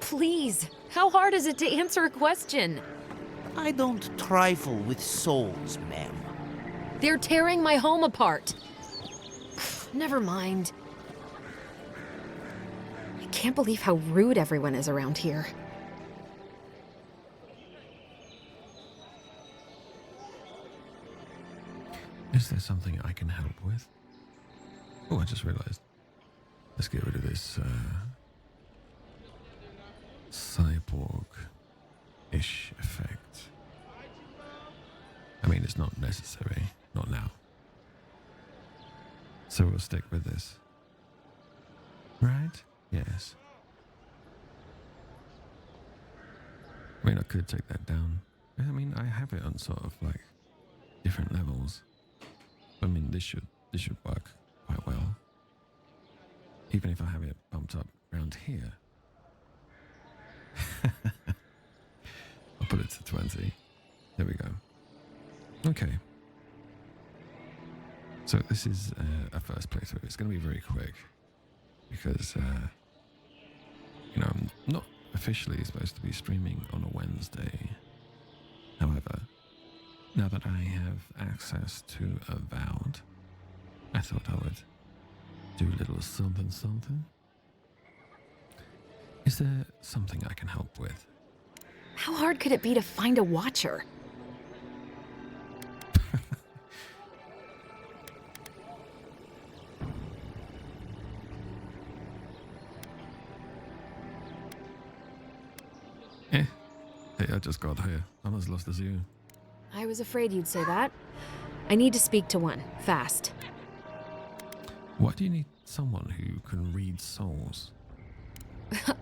Please, how hard is it to answer a question? I don't trifle with souls, ma'am. They're tearing my home apart. Never mind. I can't believe how rude everyone is around here. Is there something I can help with? Oh, I just realized. Let's get rid of this cyborg-ish effect. I mean, it's not necessary. Not now. So we'll stick with this. Right? Yes. I mean, I could take that down. I mean, I have it on sort of like different levels. I mean, this should work quite well. Even if I have it bumped up around here. I'll put it to 20. There we go. Okay. So this is a first playthrough. It's going to be very quick because, you know, I'm not officially supposed to be streaming on a Wednesday. However, now that I have access to Avowed, I thought I would do a little something. Is there something I can help with? How hard could it be to find a watcher? Hey, I just got here. I'm as lost as you. I was afraid you'd say that. I need to speak to one, fast. Why do you need someone who can read souls?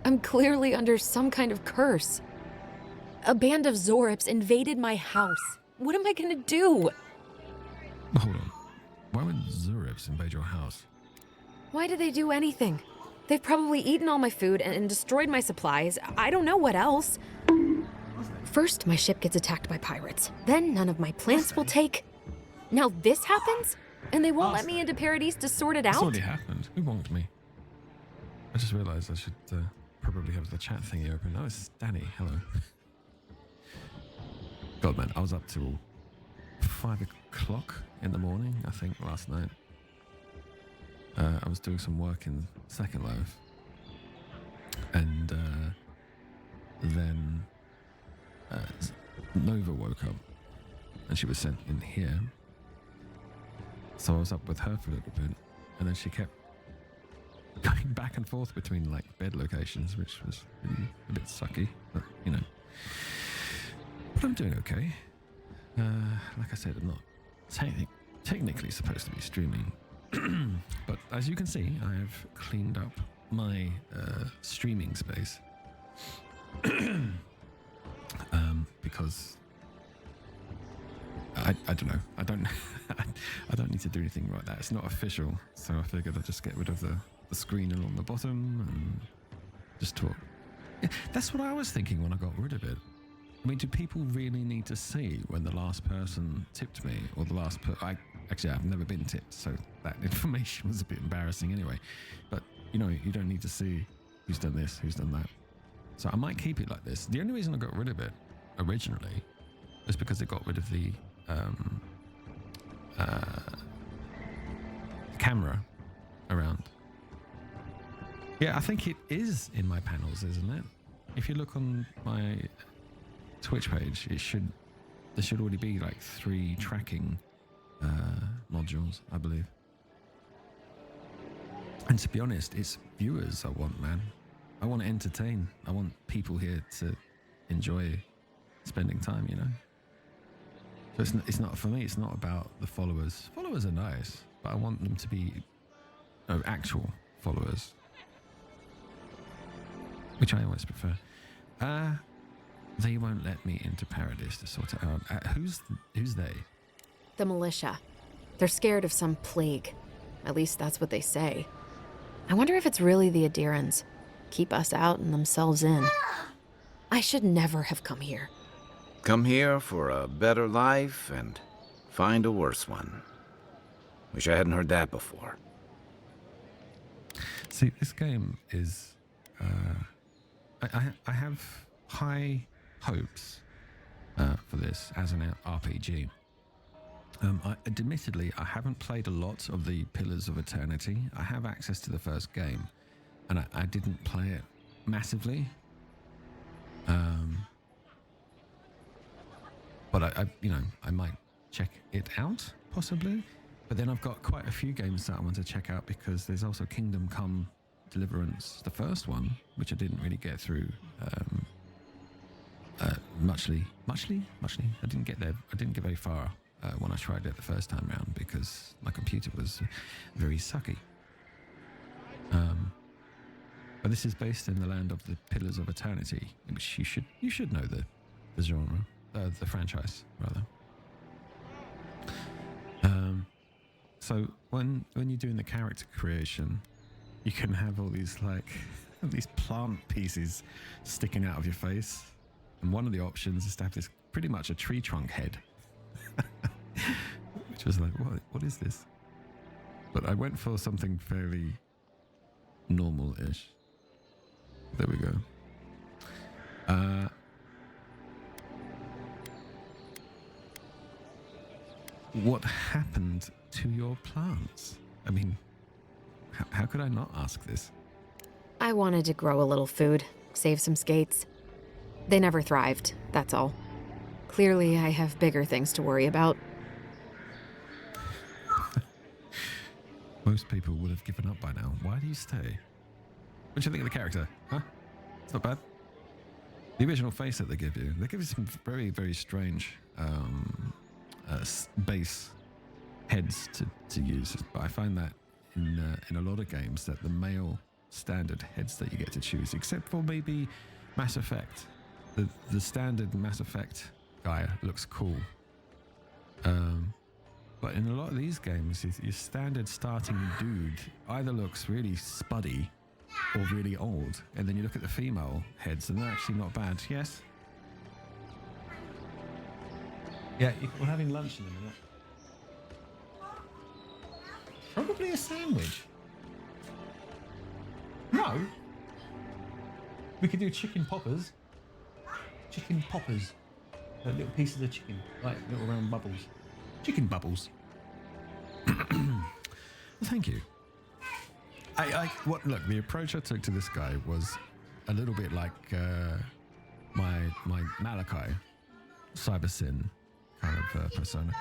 I'm clearly under some kind of curse. A band of Zorips invaded my house. What am I gonna do? Hold on. Why would Zurips invade your house? Why did they do anything? They've probably eaten all my food and destroyed my supplies. I don't know what else. First, my ship gets attacked by pirates. Then none of my plants will take. Now this happens? And they won't let me into Paradise to sort it It's out? already happened. Who wonked me? I just realized I should probably have the chat thingy open. Oh, it's Danny. Hello. God, man, I was up till 5 o'clock in the morning, I think, last night. I was doing some work in Second Life. And then Nova woke up and she was sent in here. So I was up with her for a little bit, and then she kept going back and forth between like bed locations, which was really a bit sucky, but you know. But I'm doing okay. Like I said, I'm not technically supposed to be streaming, but as you can see, I have cleaned up my streaming space because I don't know. I don't need to do anything like that. It's not official, so I figured I'd just get rid of the screen along the bottom and just talk. Yeah, that's what I was thinking when I got rid of it. I mean, do people really need to see when the last person tipped me or the last actually, I've never been tipped, so that information was a bit embarrassing anyway. But, you know, you don't need to see who's done this, who's done that. So I might keep it like this. The only reason I got rid of it originally was because it got rid of the camera around. Yeah, I think it is in my panels, isn't it? If you look on my Twitch page, there should already be like 3 tracking modules, I believe. And to be honest, it's viewers I want, man. I want to entertain. I want people here to enjoy spending time, you know? So it's not, for me, it's not about the followers. Followers are nice, but I want them to be actual followers, which I always prefer. They won't let me into Paradise to sort it out. Who's they? The militia. They're scared of some plague. At least that's what they say. I wonder if it's really the Adirans. Keep us out and themselves in. I should never have come here. Come here for a better life and find a worse one. Wish I hadn't heard that before. See, this game is I have high hopes for this as an RPG. Admittedly, I haven't played a lot of the Pillars of Eternity. I have access to the first game, and I didn't play it massively. But I might check it out possibly. But then I've got quite a few games that I want to check out because there's also Kingdom Come Deliverance, the first one, which I didn't really get through muchly. I didn't get there. I didn't get very far when I tried it the first time round because my computer was very sucky. But this is based in the land of the Pillars of Eternity, which you should know the genre, the franchise rather. So when you're doing the character creation, you can have all these these plant pieces sticking out of your face, and one of the options is to have this pretty much a tree trunk head, which was like, what is this? But I went for something fairly normal-ish. There we go. What happened to your plants? I mean, how could I not ask this? I wanted to grow a little food, save some skates. They never thrived, that's all. Clearly, I have bigger things to worry about. Most people would have given up by now. Why do you stay? What do you think of the character? Huh? It's not bad. The original face that they give you some very, very strange base heads to use. But I find that in a lot of games that the male standard heads that you get to choose, except for maybe Mass Effect. The standard Mass Effect guy looks cool. But in a lot of these games, your standard starting dude either looks really spuddy or really old, and then you look at the female heads and they're actually not bad. Yes? Yeah, we're having lunch in a minute. Probably a sandwich. No. We could do chicken poppers. Chicken poppers. Little pieces of chicken, like little round bubbles. Chicken bubbles. Well, thank you. Look, the approach I took to this guy was a little bit like my Malachi Cyber Sin kind of persona.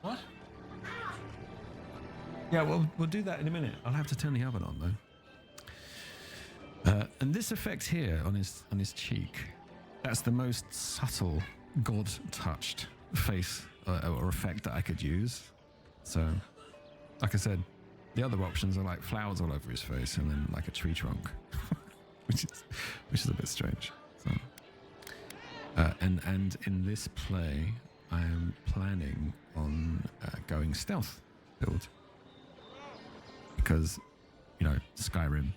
What? Yeah, well, we'll do that in a minute. I'll have to turn the oven on though. And this effect here on his cheek, that's the most subtle, God-touched face or effect that I could use. So, like I said, the other options are like flowers all over his face and then like a tree trunk, which is a bit strange. So, and in this play, I am planning on going stealth build because, Skyrim.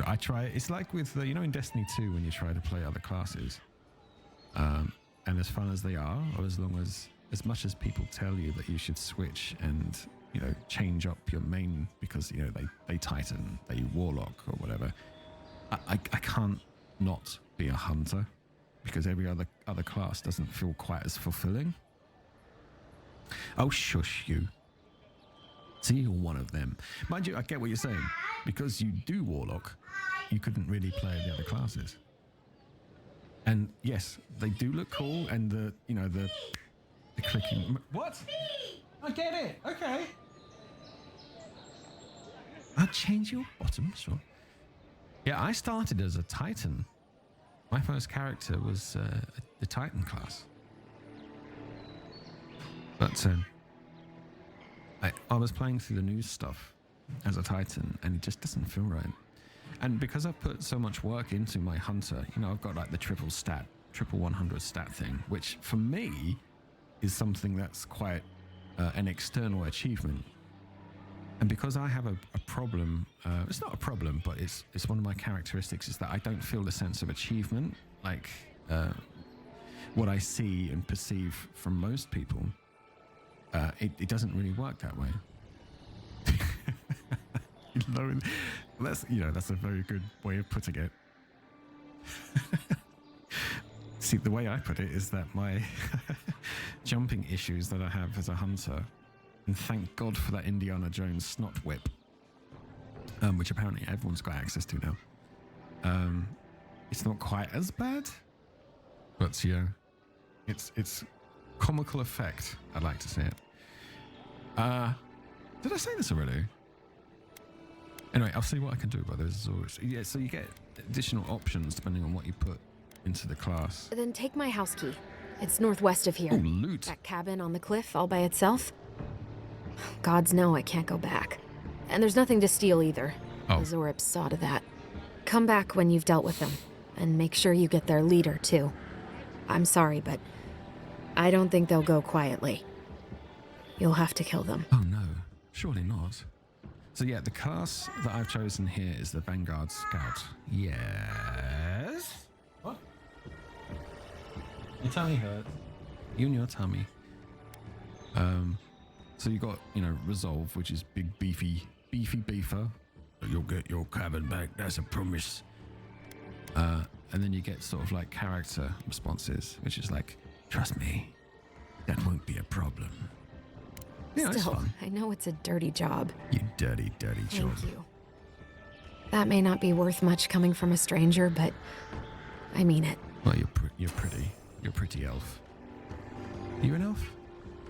I try. It's like with in Destiny 2 when you try to play other classes, and as fun as they are, or as much as people tell you that you should switch and change up your main because they Titan, they Warlock or whatever. I can't not be a hunter because every other class doesn't feel quite as fulfilling. Oh, shush you. See, you're one of them. Mind you, I get what you're saying. Because you do Warlock, you couldn't really play the other classes. And yes, they do look cool, and the clicking. What? I get it. Okay. I'll change your bottom, sure. Yeah, I started as a Titan. My first character was the Titan class. But I was playing through the new stuff as a Titan, and it just doesn't feel right. And because I've put so much work into my hunter, I've got like the triple 100 stat thing, which for me is something that's quite an external achievement. And because I have a problem, it's not a problem, but it's one of my characteristics is that I don't feel the sense of achievement like what I see and perceive from most people. It doesn't really work that way. That's, you know, that's a very good way of putting it. See, the way I put it is that my jumping issues that I have as a hunter, and thank God for that Indiana Jones snot whip, which apparently everyone's got access to now. It's not quite as bad, but yeah, it's comical effect. I'd like to say it. Did I say this already? Anyway, I'll see what I can do about those Azores. Yeah, so you get additional options depending on what you put into the class. Then take my house key. It's northwest of here. Oh, loot. That cabin on the cliff all by itself. Gods know I can't go back. And there's nothing to steal either. Oh. The Zoribs saw to that. Come back when you've dealt with them. And make sure you get their leader, too. I'm sorry, but I don't think they'll go quietly. You'll have to kill them. Oh, no. Surely not. So yeah, the class that I've chosen here is the Vanguard Scout. Yes? What? Your tummy hurts. You and your tummy. So you got, you know, Resolve, which is big, beefy beefer. You'll get your cabin back, that's a promise. And then you get sort of like character responses, which is like, trust me, that won't be a problem. Yeah, it's Still, fun. I know it's a dirty job. You dirty, dirty job. Thank you. That may not be worth much coming from a stranger, but I mean it. Well, you're pretty. You're a pretty elf. Are you an elf?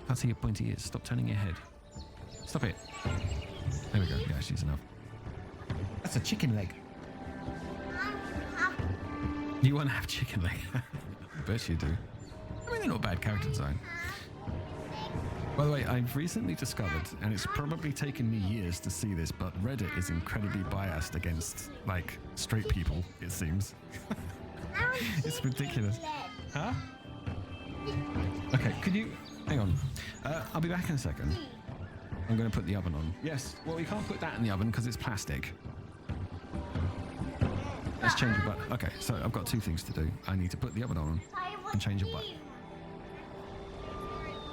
Can't see your pointy ears. Stop turning your head. Stop it. There we go. Yeah, she's an elf. That's a chicken leg. You want to have chicken leg? I bet you do. I mean, they're not bad character design. By the way, I've recently discovered, and it's probably taken me years to see this, but Reddit is incredibly biased against, like, straight people, it seems. It's ridiculous. Huh? Okay, could you... Hang on. I'll be back in a second. I'm going to put the oven on. Yes, well, we can't put that in the oven because it's plastic. Let's change your butt. Okay, so I've got two things to do. I need to put the oven on and change your butt.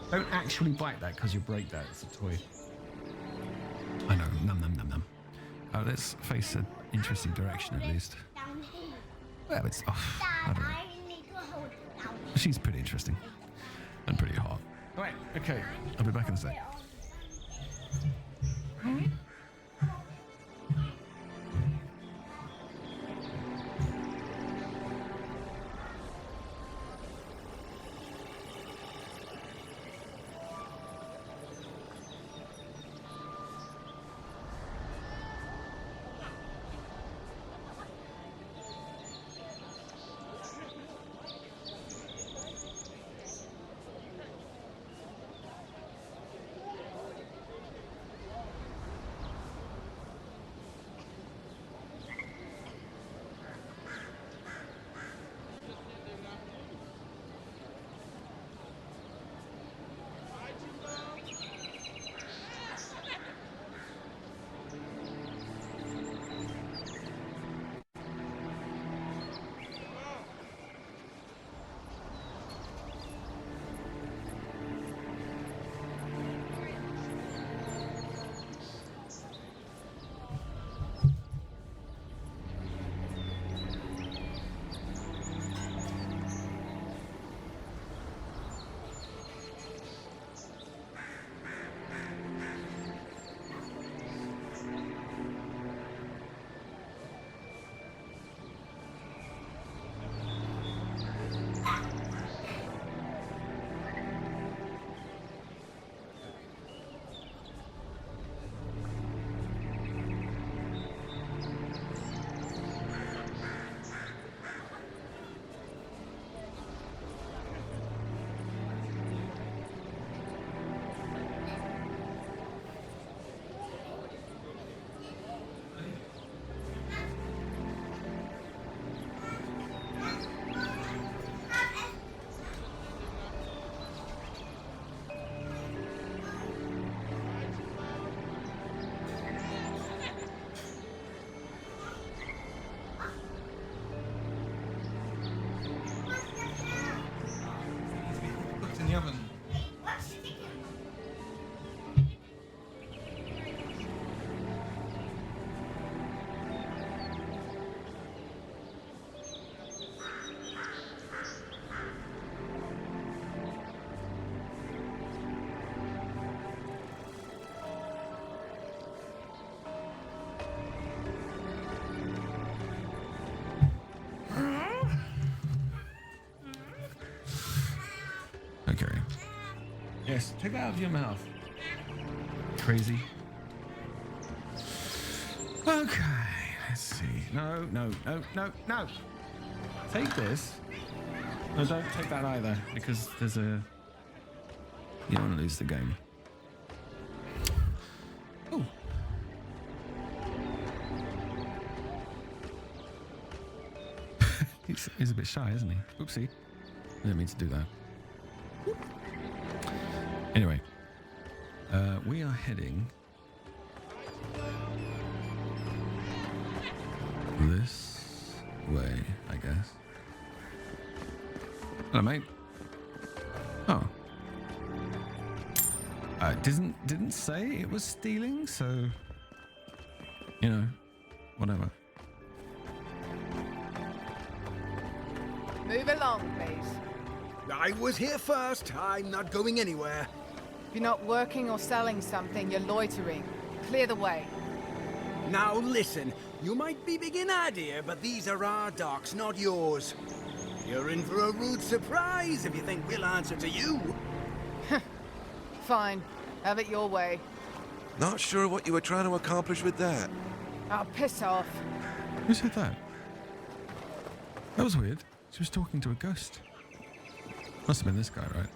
Don't actually bite that because you'll break that. It's a toy. I know. Num, num, num, num. Oh, let's face an interesting direction at least. Well, it's off. I don't know. She's pretty interesting. And pretty hot. Alright, okay. I'll be back in a sec. Yes, take that out of your mouth. Crazy. Okay, let's see. No, no, no, no, no. Take this. No, don't take that either, because there's a... You don't want to lose the game. Oh. He's a bit shy, isn't he? Oopsie. I didn't mean to do that. Anyway, we are heading this way, I guess. Hello, mate. Oh. Didn't say it was stealing, so you know, whatever. Move along, please. I was here first. I'm not going anywhere. If you're not working or selling something, you're loitering. Clear the way. Now listen, you might be big in idea, but these are our docks, not yours. You're in for a rude surprise if you think we'll answer to you. Fine. Have it your way. Not sure what you were trying to accomplish with that. Oh, piss off. Who said that? That was weird. She was talking to a ghost. Must have been this guy, right?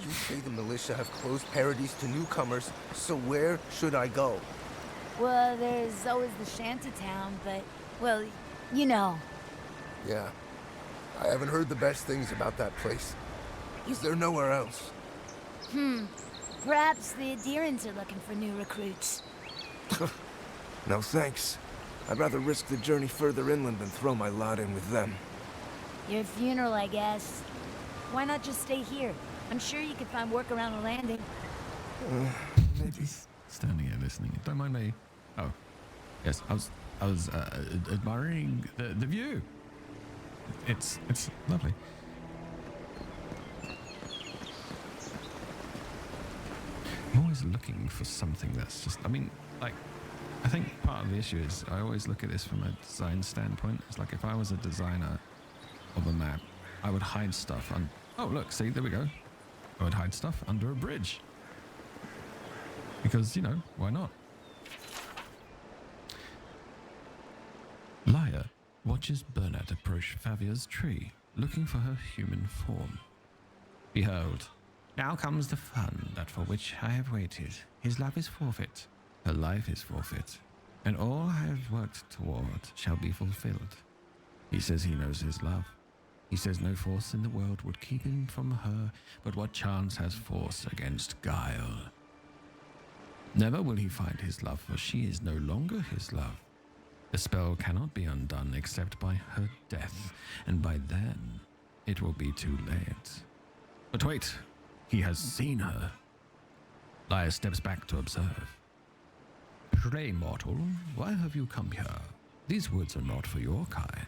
You say the militia have closed parodies to newcomers, so where should I go? Well, there's always the shantytown, but, well, you know. Yeah, I haven't heard the best things about that place. Is there nowhere else? Perhaps the adherents are looking for new recruits. No thanks. I'd rather risk the journey further inland than throw my lot in with them. Your funeral, I guess. Why not just stay here? I'm sure you could find work around a landing. Maybe. Just standing here listening. Don't mind me. Oh, yes. I was admiring the view. It's lovely. I'm always looking for something that's just. I mean, like. I think part of the issue is I always look at this from a design standpoint. It's like if I was a designer of a map, I would hide stuff on. Oh, look, see, there we go. I would hide stuff under a bridge. Because, you know, why not? Lyra watches Bernard approach Favia's tree, looking for her human form. Behold, now comes the fun that for which I have waited. His love is forfeit. Her life is forfeit, and all I have worked toward shall be fulfilled. He says he knows his love. He says no force in the world would keep him from her, but what chance has force against guile? Never will he find his love, for she is no longer his love. The spell cannot be undone except by her death, and by then it will be too late. But wait, he has seen her. Lyra steps back to observe. Pray, mortal, why have you come here? These woods are not for your kind.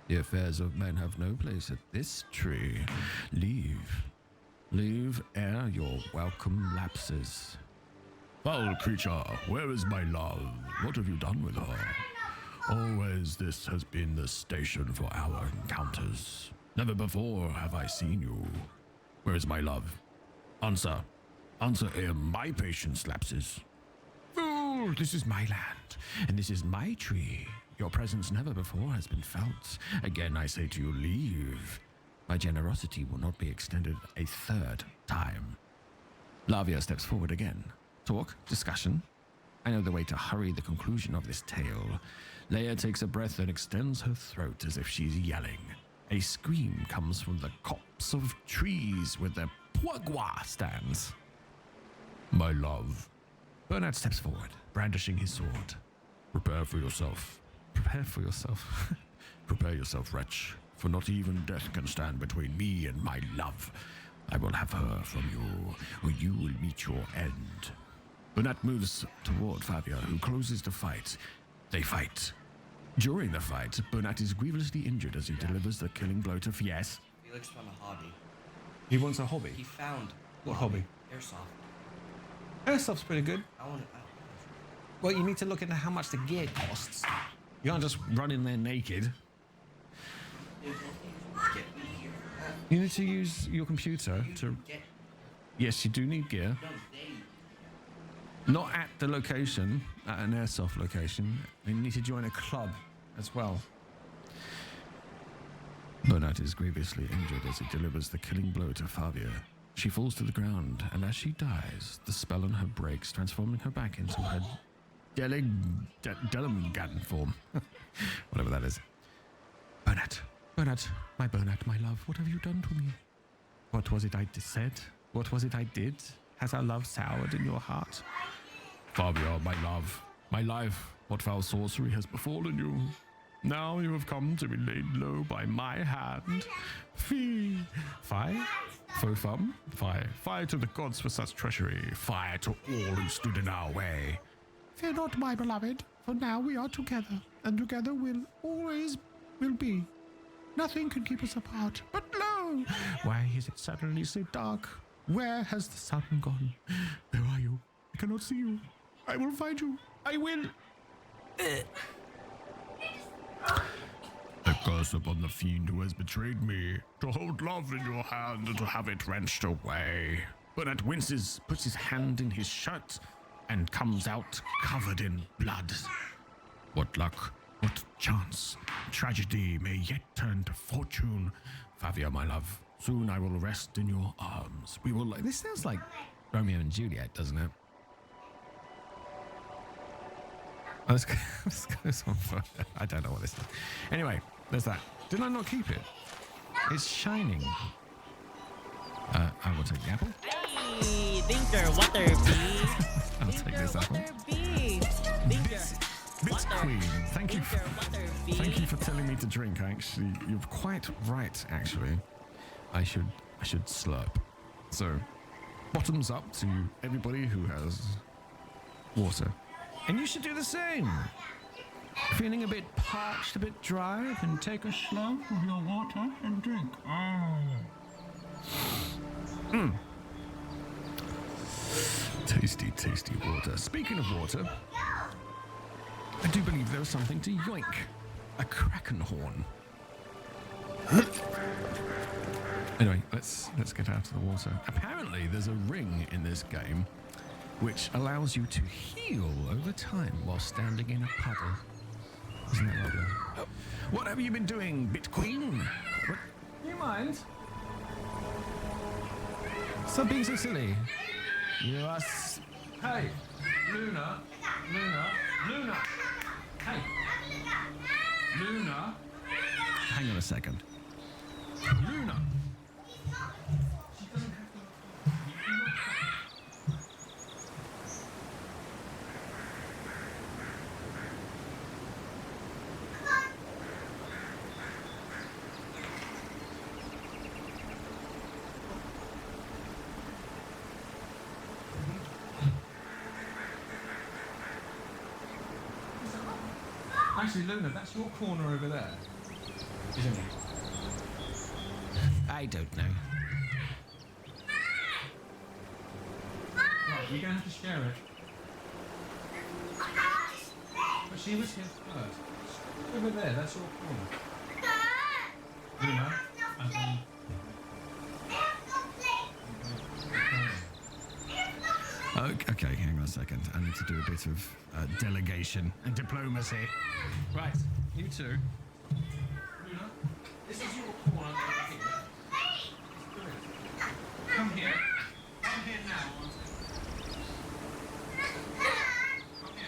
The affairs of men have no place at this tree. Leave. Leave ere your welcome lapses. Foul creature, where is my love? What have you done with her? Always this has been the station for our encounters. Never before have I seen you. Where is my love? Answer. Answer ere my patience lapses. Fool, this is my land, and this is my tree. Your presence never before has been felt. Again, I say to you, leave. My generosity will not be extended a third time. Lavia steps forward again. Talk, discussion. I know the way to hurry the conclusion of this tale. Leia takes a breath and extends her throat as if she's yelling. A scream comes from the copse of trees where the Puagua stands. My love. Bernard steps forward, brandishing his sword. Prepare for yourself. Prepare for yourself. Prepare yourself, wretch, for not even death can stand between me and my love. I will have her from you, or you will meet your end. Bernard moves toward Fabia, who closes the fight. They fight. During the fight, Bernard is grievously injured as he delivers the killing blow to Fies. Felix found a hobby. He wants a hobby. He found What hobby? airsoft. Airsoft's pretty good. I want it. Well, you need to look into how much the gear costs. You can't just run in there naked. You need to use your computer to... Yes, you do need gear. Not at the location, at an airsoft location. You need to join a club as well. Bernat is grievously injured as he delivers the killing blow to Fabia. She falls to the ground, and as she dies, the spell on her breaks, transforming her back into her Deligan form. Whatever that is. Bernat, my Bernat, my love, what have you done to me? What was it I said? What was it I did? Has our love soured in your heart? Fabia, my love, my life, what foul sorcery has befallen you? Now you have come to be laid low by my hand. Fie, faux fum, fie to the gods for such treachery, fie to all who stood in our way. Fear not, my beloved, for now we are together, and together we'll always be. Nothing can keep us apart. But lo, why is it suddenly so dark? Where has the sun gone? Where are you? I cannot see you. I will find you. I will. A curse upon the fiend who has betrayed me. To hold love in your hand and to have it wrenched away. Bernat winces, puts his hand in his shirt, and comes out covered in blood. What luck, what chance. Tragedy may yet turn to fortune. Fabia, my love, soon I will rest in your arms. We will... This sounds like Romeo and Juliet, doesn't it? Oh, this goes on for... I don't know what this is. Anyway, there's that. Did I not keep it? It's shining. I will take the apple. Hey, Dinker, water bee. I'll take this apple. Bits Queen, thank you for telling me to drink. You're quite right. Actually, I should slurp. So, bottoms up to everybody who has water, and you should do the same. Feeling a bit parched, a bit dry, you can take a slurp of your water and drink. Tasty, tasty water. Speaking of water, I do believe there was something to yoink. A kraken horn. Anyway, let's get out of the water. Apparently, there's a ring in this game which allows you to heal over time while standing in a puddle. Isn't that lovely? What have you been doing, Bit Queen? What? Do you mind? Stop being so silly. You are... Hey! Luna! Hey! Luna! Hang on a second. Luna! Actually, Luna, that's your corner over there, isn't it? I don't know. Right, you're going to have to share it. But she was here first. Over there, that's your corner. Luna, Okay, hang on a second. I need to do a bit of delegation and diplomacy. Right, you two. Luna, this is your corner over here. Come here. Come here now. Come here.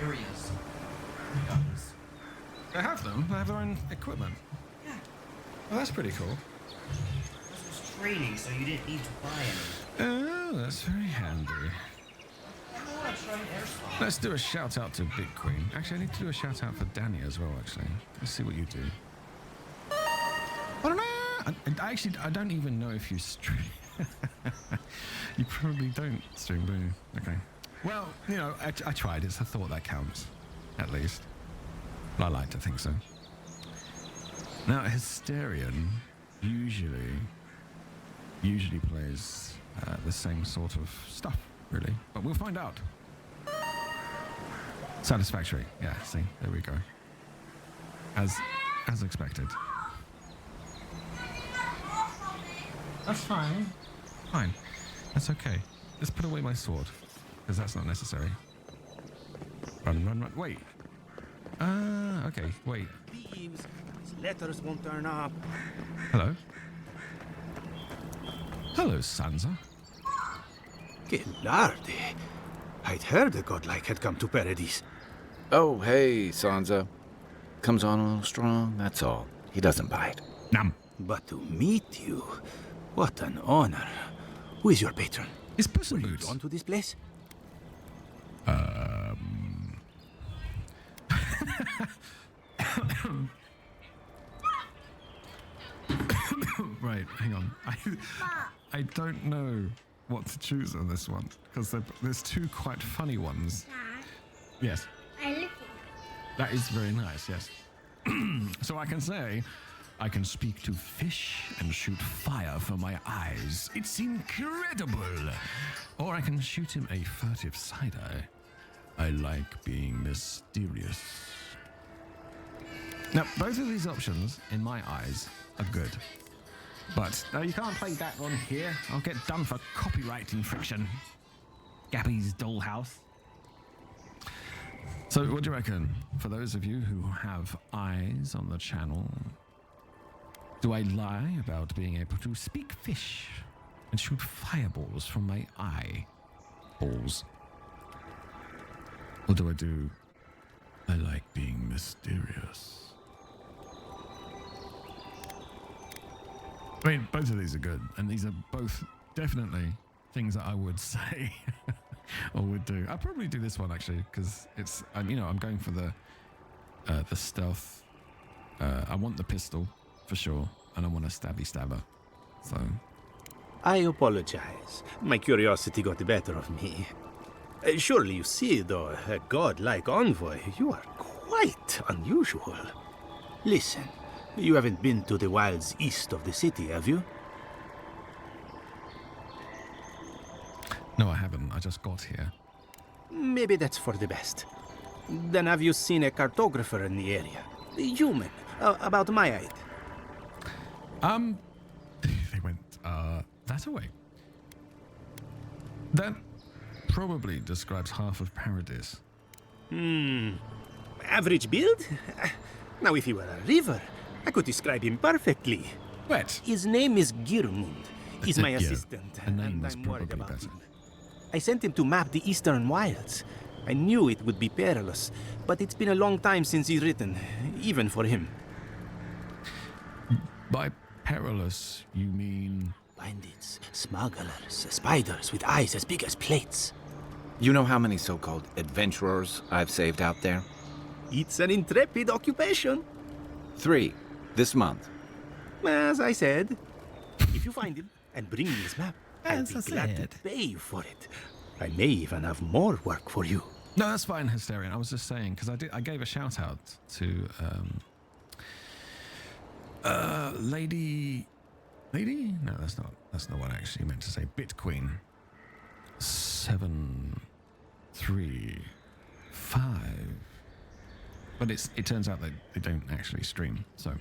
Areas. They have them. They have their own equipment. Yeah. Well, that's pretty cool. This was training, so you didn't need to buy any. Oh, that's very handy. I want to try airsoft. Let's do a shout out to Big Queen. Actually, I need to do a shout out for Danny as well, actually. Let's see what you do. I don't know. I don't even know if you stream. You probably don't stream, do you? Okay. Well, you know, I tried. It's a thought that counts, at least. But I like to think so. Now, Hysterian usually plays the same sort of stuff, really. But we'll find out. Satisfactory. Yeah, see, there we go. As expected. That's fine. Fine. That's okay. Let's put away my sword, because that's not necessary. Run. Wait. Okay, wait. Thieves. These letters won't turn up. Hello? Hello, Sansa. Que larde. I'd heard a godlike had come to Paradise. Oh, hey, Sansa. Comes on a little strong, that's all. He doesn't bite. Nam. But to meet you, what an honor. Who is your patron? It's Puss in Were you Boots. drawn to this place? Right, hang on. I don't know what to choose on this one, because there's two quite funny ones. Yes. I look. That is very nice, yes. So I can say, I can speak to fish and shoot fire from my eyes. It's incredible. Or I can shoot him a furtive side-eye. I like being mysterious. Now, both of these options, in my eyes, are good. But, no, you can't play that one here. I'll get done for copyright infraction. Gabby's dollhouse. So, what do you reckon? For those of you who have eyes on the channel, do I lie about being able to speak fish and shoot fireballs from my eyeballs? Or do I do, I like being mysterious? I mean, both of these are good, and these are both definitely things that I would say or would do. I'll probably do this one actually, because it's, you know, I'm going for the stealth. I want the pistol for sure, and I want a stabber. So I apologize. My curiosity got the better of me. Surely you see, though, a godlike envoy, you are quite unusual. Listen, you haven't been to the wilds east of the city, have you? no, I haven't. I just got here. Maybe that's for the best. Then have you seen a cartographer in the area? A human, about my height. They went that away. That probably describes half of Paradise. Average build? Now, if he were a river, I could describe him perfectly. What? His name is Girmund. He's my assistant, a name and was I'm worried probably about better. him. I sent him to map the eastern wilds. I knew it would be perilous, but it's been a long time since he's written, even for him. By perilous, you mean? Bandits, smugglers, spiders with eyes as big as plates. You know how many so-called adventurers I've saved out there? It's an intrepid occupation. 3 this month. As I said, if you find him and bring me his map, I'll As be I glad said. to pay you for it. I may even have more work for you. No, that's fine, Hysterian. I was just saying, because I gave a shout out to Lady? No, that's not what I actually meant to say. Bitqueen 735. But it turns out that they don't actually stream. So,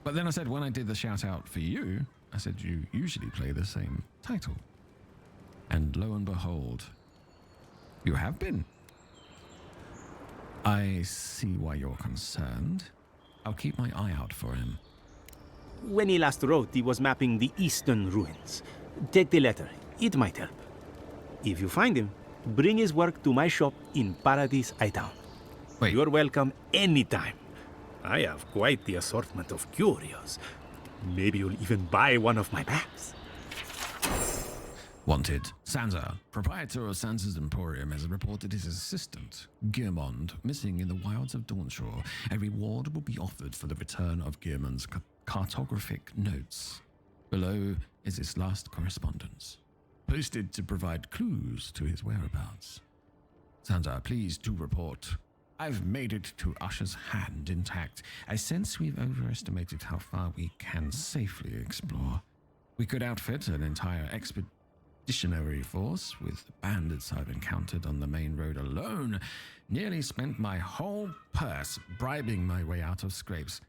but then I said when I did the shout out for you, I said you usually play the same title, and lo and behold, you have been. I see why you're concerned. I'll keep my eye out for him. When he last wrote, he was mapping the eastern ruins. Take the letter. It might help. If you find him, bring his work to my shop in Paradise Town. Wait. You're welcome anytime. I have quite the assortment of curios. Maybe you'll even buy one of my maps. Wanted. Sansa, proprietor of Sansa's Emporium, has reported his assistant, Girmond, missing in the wilds of Dawnshore. A reward will be offered for the return of Girmond's cartographic notes. Below is his last correspondence, posted to provide clues to his whereabouts. Sansa, pleased to report, I've made it to Usher's hand intact. I sense we've overestimated how far we can safely explore. We could outfit an entire expeditionary force with the bandits I've encountered on the main road alone. Nearly spent my whole purse bribing my way out of scrapes.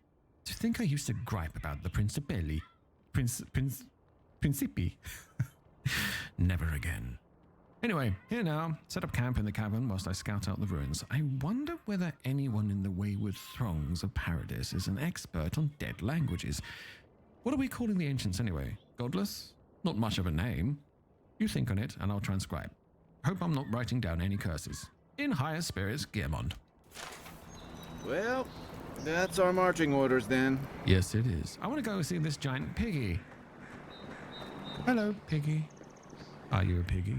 To think I used to gripe about the Principelli. Principi. Never again. Anyway, here now, set up camp in the cavern whilst I scout out the ruins. I wonder whether anyone in the wayward throngs of Paradis is an expert on dead languages. What are we calling the ancients anyway? Godless? Not much of a name. You think on it, and I'll transcribe. Hope I'm not writing down any curses. In higher spirits, Guillemond. Well, that's our marching orders then. Yes, it is. I want to go see this giant piggy. Hello, piggy. Are you a piggy?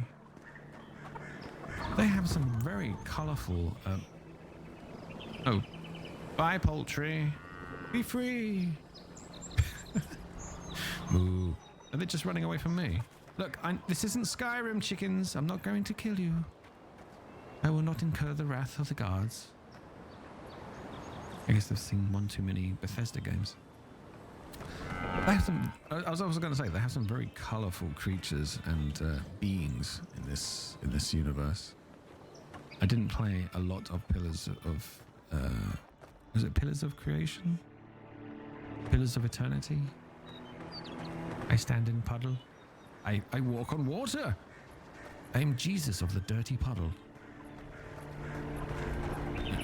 They have some very colourful... Oh. Bye, poultry. Be free. Moo. Are they just running away from me? Look, this isn't Skyrim, chickens. I'm not going to kill you. I will not incur the wrath of the guards. I guess they've seen one too many Bethesda games. They have some... I was also going to say, they have some very colourful creatures and beings in this universe. I didn't play a lot of Pillars of... was it Pillars of Creation? Pillars of Eternity? I stand in puddle. I walk on water. I am Jesus of the dirty puddle.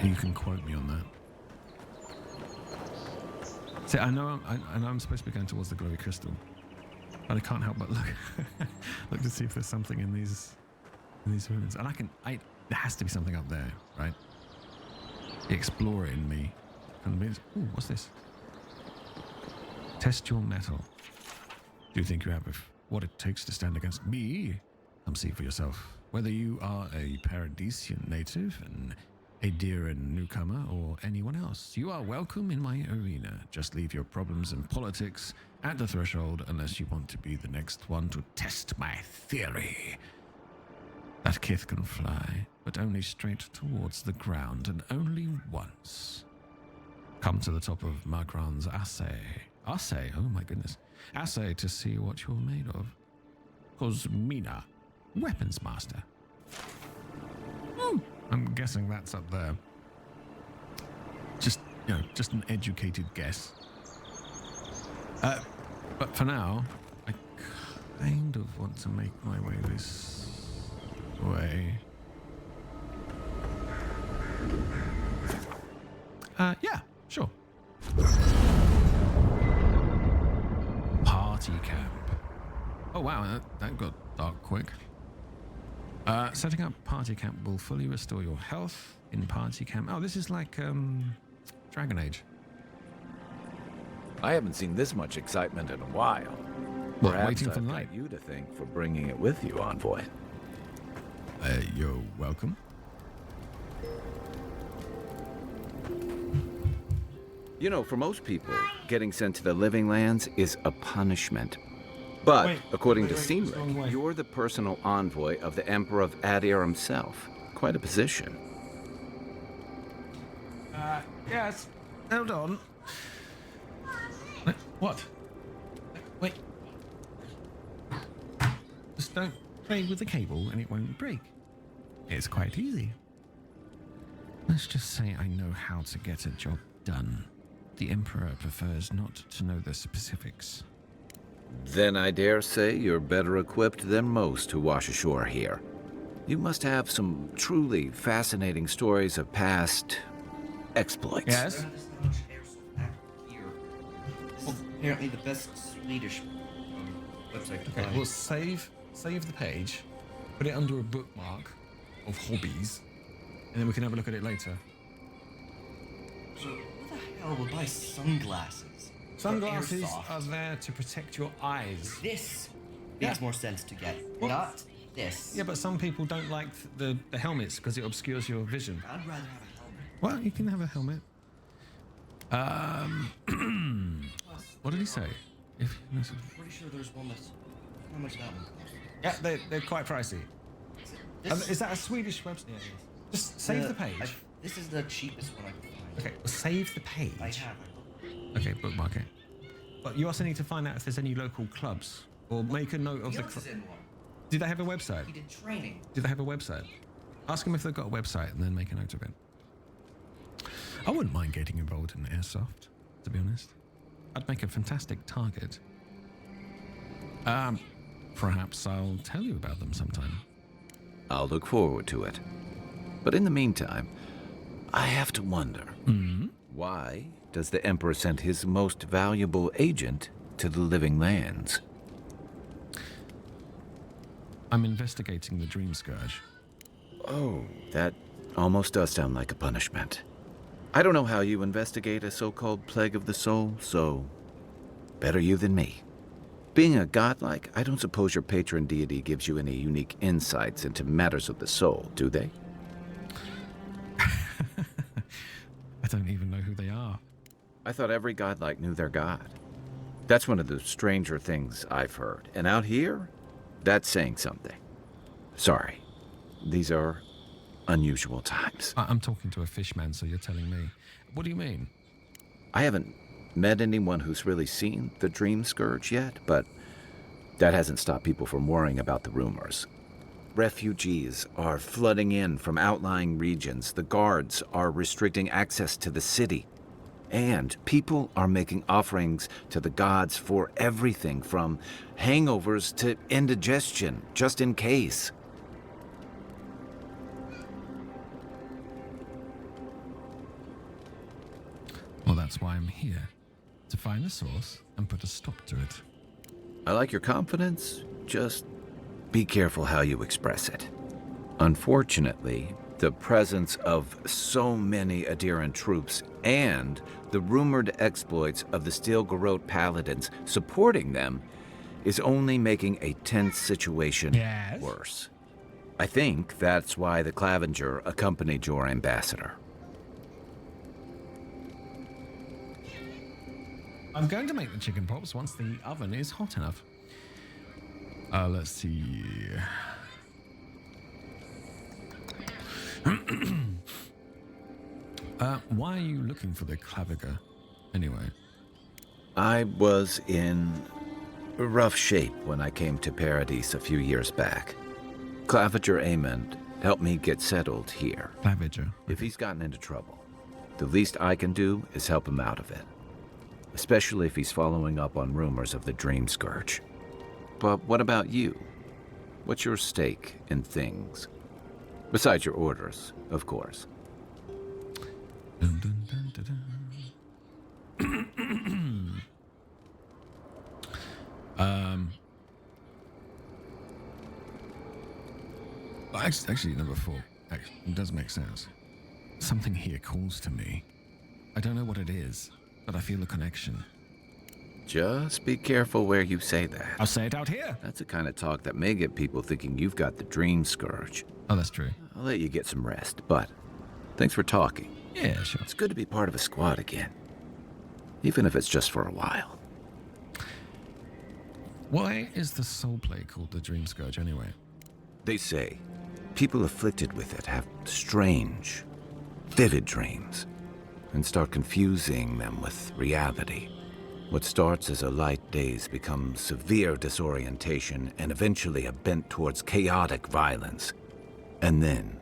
You can quote me on that. See, I know I'm supposed to be going towards the glowy crystal, but I can't help but look to see if there's something in these ruins. And there has to be something up there, right? The explorer in me. Ooh, what's this? Test your mettle. Do you think you have what it takes to stand against me? Come see for yourself. Whether you are a Paradisian native, an Aediran newcomer, or anyone else, you are welcome in my arena. Just leave your problems and politics at the threshold unless you want to be the next one to test my theory. That kith can fly, but only straight towards the ground, and only once. Come to the top of Magran's assay. Assay? Oh my goodness. Assay to see what you're made of. Cosmina, weapons master. I'm guessing that's up there. Just an educated guess. But for now, I kind of want to make my way this way. Yeah, sure. Party camp. Oh wow, that got dark quick. Setting up party camp will fully restore your health in party camp. Oh, this is like Dragon Age. I haven't seen this much excitement in a while. What, Perhaps waiting for I've the got night? you to thank for bringing it with you, Envoy. You're welcome. You know, for most people, getting sent to the Living Lands is a punishment. But, according to Seemrick, you're the personal envoy of the Emperor of Adir himself. Quite a position. Yes. Hold on. What? Wait. Just don't play with the cable and it won't break. It's quite easy. Let's just say I know how to get a job done. The Emperor prefers not to know the specifics. Then I dare say you're better equipped than most who wash ashore here. You must have some truly fascinating stories of past exploits. Yes? Well, apparently the best Swedish website to Okay, find. we'll save the page, put it under a bookmark of hobbies, and then we can have a look at it later. So, who the hell would buy sunglasses? Sunglasses are there to protect your eyes. This makes more sense to get, not this. Yeah, but some people don't like the helmets because it obscures your vision. I'd rather have a helmet. Well, you can have a helmet. What did he say? If Pretty sure there's one that's... How much that one cost? Yeah, they're quite pricey. Is that a Swedish website? Yeah, it is. Just save the page. This is the cheapest one I can find. Okay, well, save the page. I have. Okay, bookmark it. But you also need to find out if there's any local clubs, or make a note of the club. Do they have a website? He did training. Do they have a website? Ask them if they've got a website and then make a note of it. I wouldn't mind getting involved in airsoft, to be honest. I'd make a fantastic target. Perhaps I'll tell you about them sometime. I'll look forward to it. But in the meantime, I have to wonder, why does the Emperor send his most valuable agent to the living lands? I'm investigating the Dream Scourge. Oh, that almost does sound like a punishment. I don't know how you investigate a so-called plague of the soul, so better you than me. Being a godlike, I don't suppose your patron deity gives you any unique insights into matters of the soul, do they? I don't even know who they are. I thought every godlike knew their god. That's one of the stranger things I've heard. And out here, that's saying something. Sorry, these are unusual times. I'm talking to a fishman, so you're telling me. What do you mean? I haven't met anyone who's really seen the Dream Scourge yet, but that hasn't stopped people from worrying about the rumors. Refugees are flooding in from outlying regions. The guards are restricting access to the city. And people are making offerings to the gods for everything from hangovers to indigestion, just in case. Well, that's why I'm here. To find the source and put a stop to it. I like your confidence, just be careful how you express it. Unfortunately, the presence of so many Adiran troops and the rumored exploits of the Steel Garrote paladins supporting them is only making a tense situation worse. I think that's why the Clavenger accompanied your ambassador. I'm going to make the chicken pops once the oven is hot enough. Let's see. Why are you looking for the claviger, anyway? I was in rough shape when I came to Paradise a few years back. Claviger Amond helped me get settled here. Claviger. If he's gotten into trouble, the least I can do is help him out of it. Especially if he's following up on rumors of the Dream Scourge. But what about you? What's your stake in things? Besides your orders, of course. Dun, dun, dun, dun, dun. Actually, number 4. It does make sense. Something here calls to me. I don't know what it is, but I feel a connection. Just be careful where you say that. I'll say it out here. That's the kind of talk that may get people thinking you've got the Dream Scourge. Oh, that's true. I'll let you get some rest, but thanks for talking. Yeah, sure. It's good to be part of a squad again. Even if it's just for a while. Why is the soul plate called the Dream Scourge anyway? They say people afflicted with it have strange, vivid dreams and start confusing them with reality. What starts as a light daze becomes severe disorientation and eventually a bent towards chaotic violence. And then,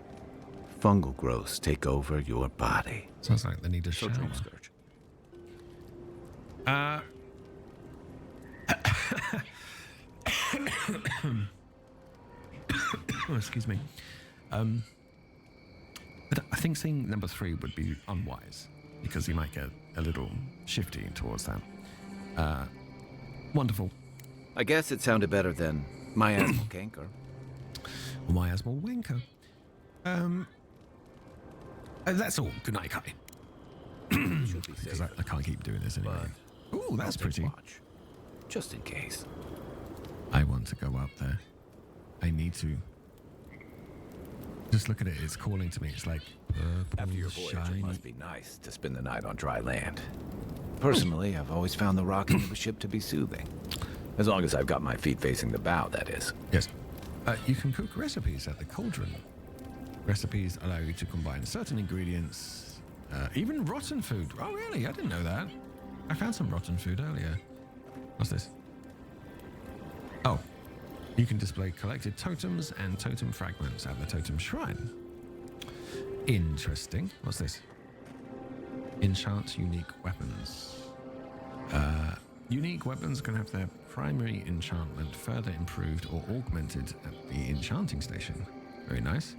fungal growths take over your body. Sounds like they need a shower. Dream Scourge. Oh, excuse me. But I think saying number 3 would be unwise, because you might get a little shifty towards that. Wonderful. I guess it sounded better than miasmal canker. Or miasmal wanker. That's all. Good night, Kai. Because I can't keep doing this anyway. Ooh, that's pretty. Watch, just in case. I want to go up there. I need to. Just look at it. It's calling to me. It's like After your voyage, it must be nice to spend the night on dry land. Personally, I've always found the rocking of a ship to be soothing. As long as I've got my feet facing the bow, that is. Yes. You can cook recipes at the cauldron. Recipes allow you to combine certain ingredients, even rotten food. Oh, really? I didn't know that. I found some rotten food earlier. What's this? Oh, you can display collected totems and totem fragments at the totem shrine. Interesting. What's this? Enchant unique weapons. Unique weapons can have their primary enchantment further improved or augmented at the enchanting station. Very nice.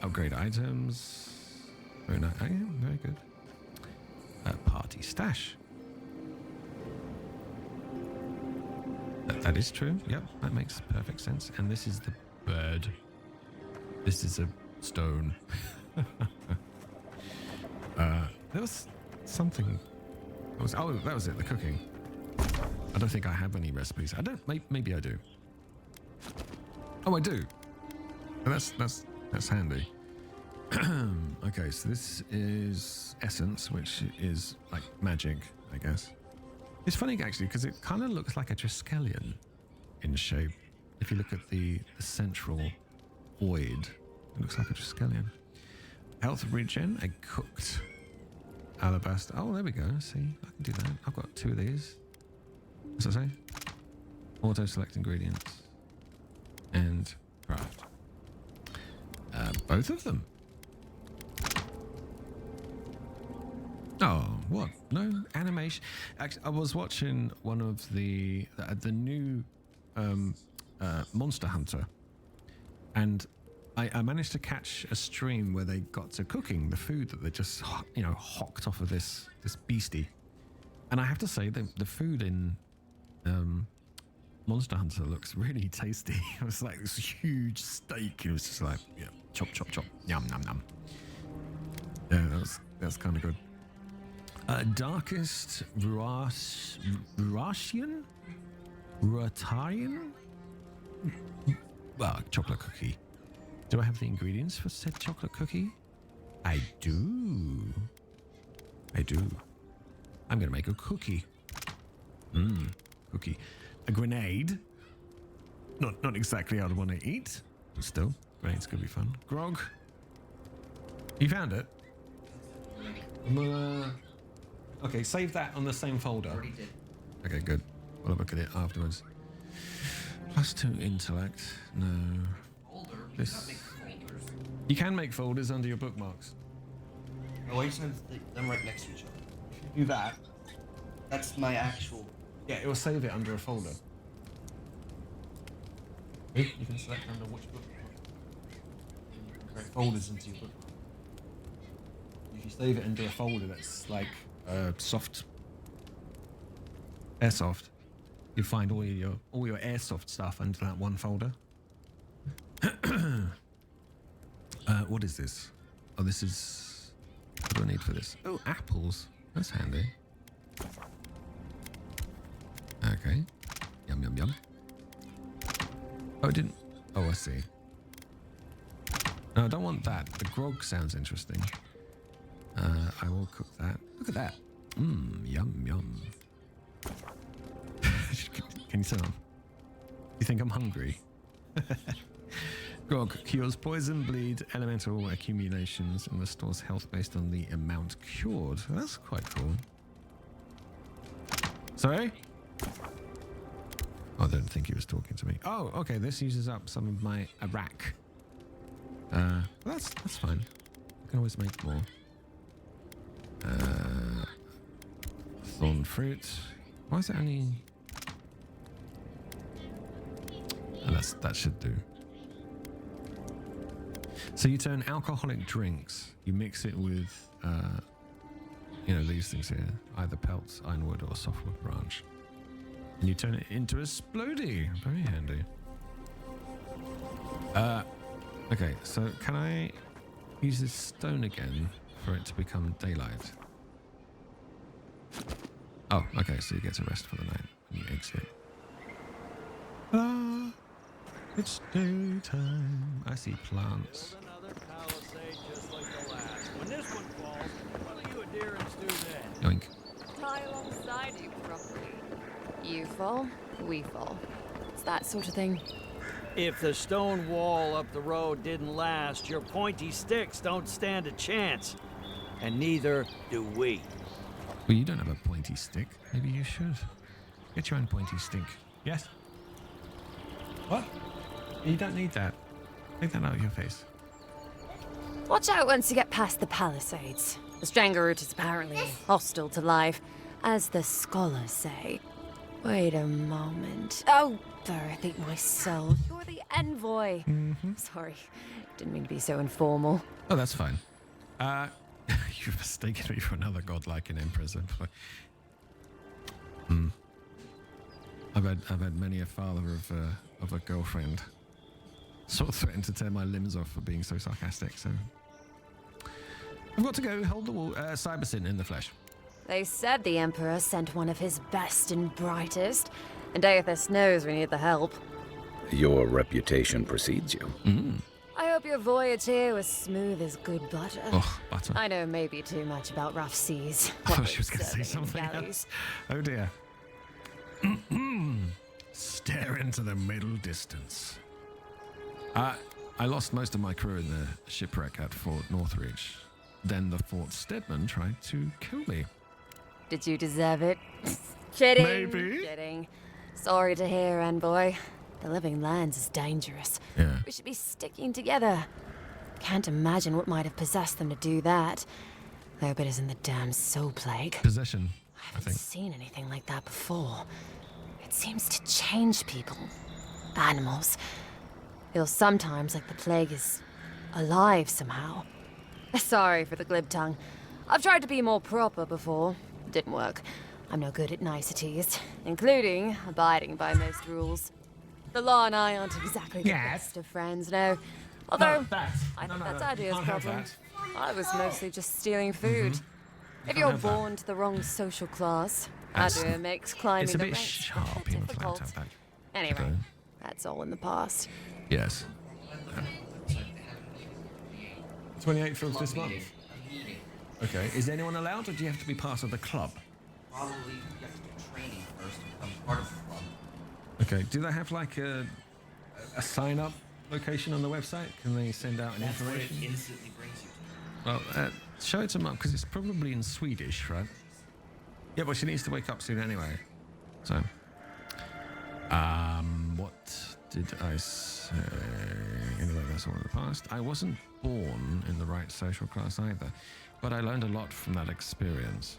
Upgrade items. Very nice. Oh, yeah, very good. Party stash. That is true. Yep, that makes perfect sense. And this is the bird. This is a stone. There was something. That was it. The cooking. I don't think I have any recipes. I don't. Maybe I do. Oh, I do. That's handy. Okay, so this is essence, which is like magic, I guess. It's funny actually because it kind of looks like a Triskelion in shape. If you look at the central void, it looks like a Triskelion. Health regen, a cooked alabaster. Oh, there we go. See, I can do that. I've got 2 of these. What's that say? Auto select ingredients and craft. Both of them. Oh, what? No animation. Actually, I was watching one of the new Monster Hunter, and I managed to catch a stream where they got to cooking the food that they just hocked off of this beastie, and I have to say the food in Monster Hunter looks really tasty. It was like this huge steak. It was just like, yeah, chop, chop, chop, yum, yum, yum. Yeah, that's kind of good. Darkest Ruasian? Ruatarian? Well, chocolate cookie. Do I have the ingredients for said chocolate cookie? I do. I'm gonna make a cookie. Cookie. A grenade. Not exactly what I want to eat, but still, grenades could be fun. Grog. You found it? Okay, save that on the same folder. Already did. Okay, good. We'll have a look at it afterwards. +2 intellect. No. Folder? This. You can't make folders. You can make folders under your bookmarks. Oh, I used to have them right next to each other. If you do that, that's my actual. Yeah, it will save it under a folder. You can select under which bookmark. You can create folders into your bookmark. If you save it into a folder that's like soft, airsoft, you find all your airsoft stuff under that one folder. What is this? Oh, this is. What do I need for this? Oh, apples. That's handy. Okay. Yum, yum, yum. Oh, I didn't. Oh, I see. No, I don't want that. The grog sounds interesting. I will cook that. Look at that. Yum, yum. Can you tell? You think I'm hungry? Grog cures poison, bleed, elemental accumulations, and restores health based on the amount cured. That's quite cool. Sorry? Oh, I don't think he was talking to me. Oh, okay. This uses up some of my Iraq. That's fine. I can always make more. Thorn fruit. Why is it only? Oh, that should do. So you turn alcoholic drinks. You mix it with, these things here, either pelts, ironwood, or softwood branch, and you turn it into a splody. Very handy. Okay. So can I use this stone again for it to become daylight? Oh, okay, so you get to rest for the night when you exit. Ah, it's daytime. I see plants. Another palisade just like the last. When this one falls, what will you Yoink. Die alongside you properly. You fall, we fall. It's that sort of thing. If the stone wall up the road didn't last, your pointy sticks don't stand a chance. And neither do we. Well, you don't have a pointy stick. Maybe you should. Get your own pointy stick. Yes? What? You don't need that. Take that out of your face. Watch out once you get past the palisades. The Stranger route is apparently hostile to life, as the scholars say. Wait a moment. Oh, Darth, eat my soul. You're the envoy. Sorry, didn't mean to be so informal. Oh, that's fine. You've mistaken me for another godlike an empress. I've had many a father of a girlfriend sort of threatened to tear my limbs off for being so sarcastic. So I've got to go hold the wall. Cybersyn in the flesh. They said the Emperor sent one of his best and brightest, and Aethys knows we need the help. Your reputation precedes you. I hope your voyage here was smooth as good butter. Oh, butter. I know maybe too much about rough seas. I thought she was going to say something else. Oh dear. Stare into the middle distance. I lost most of my crew in the shipwreck at Fort Northreach. Then the Fort Stedman tried to kill me. Did you deserve it? Kidding. Maybe. Kidding. Sorry to hear, envoy. The living lands is dangerous. Yeah. We should be sticking together. Can't imagine what might have possessed them to do that. I hope it isn't the damn soul plague. Possession, I haven't seen anything like that before. It seems to change people. Animals. Feels sometimes like the plague is alive somehow. Sorry for the glib tongue. I've tried to be more proper before. Didn't work. I'm no good at niceties, including abiding by most rules. The law and I aren't exactly the best of friends, no. Although, I think that's Adia's problem. I was mostly just stealing food. If you're born to the wrong social class, Adia makes climbing it's a the bit ranks sharp, more you're not allowed to difficult. have that. Anyway, that's all in the past. Yes. 28th of this month. Okay, is anyone allowed, or do you have to be part of the club? Probably you have to do training first to become part of the club. Okay, do they have like a sign-up location on the website? Can they send out an information? That's what it instantly brings you to. Well, show it to Mum, because it's probably in Swedish, right? Yeah, but she needs to wake up soon anyway. So, what did I say? Anyway, that's all in the past. I wasn't born in the right social class either, but I learned a lot from that experience.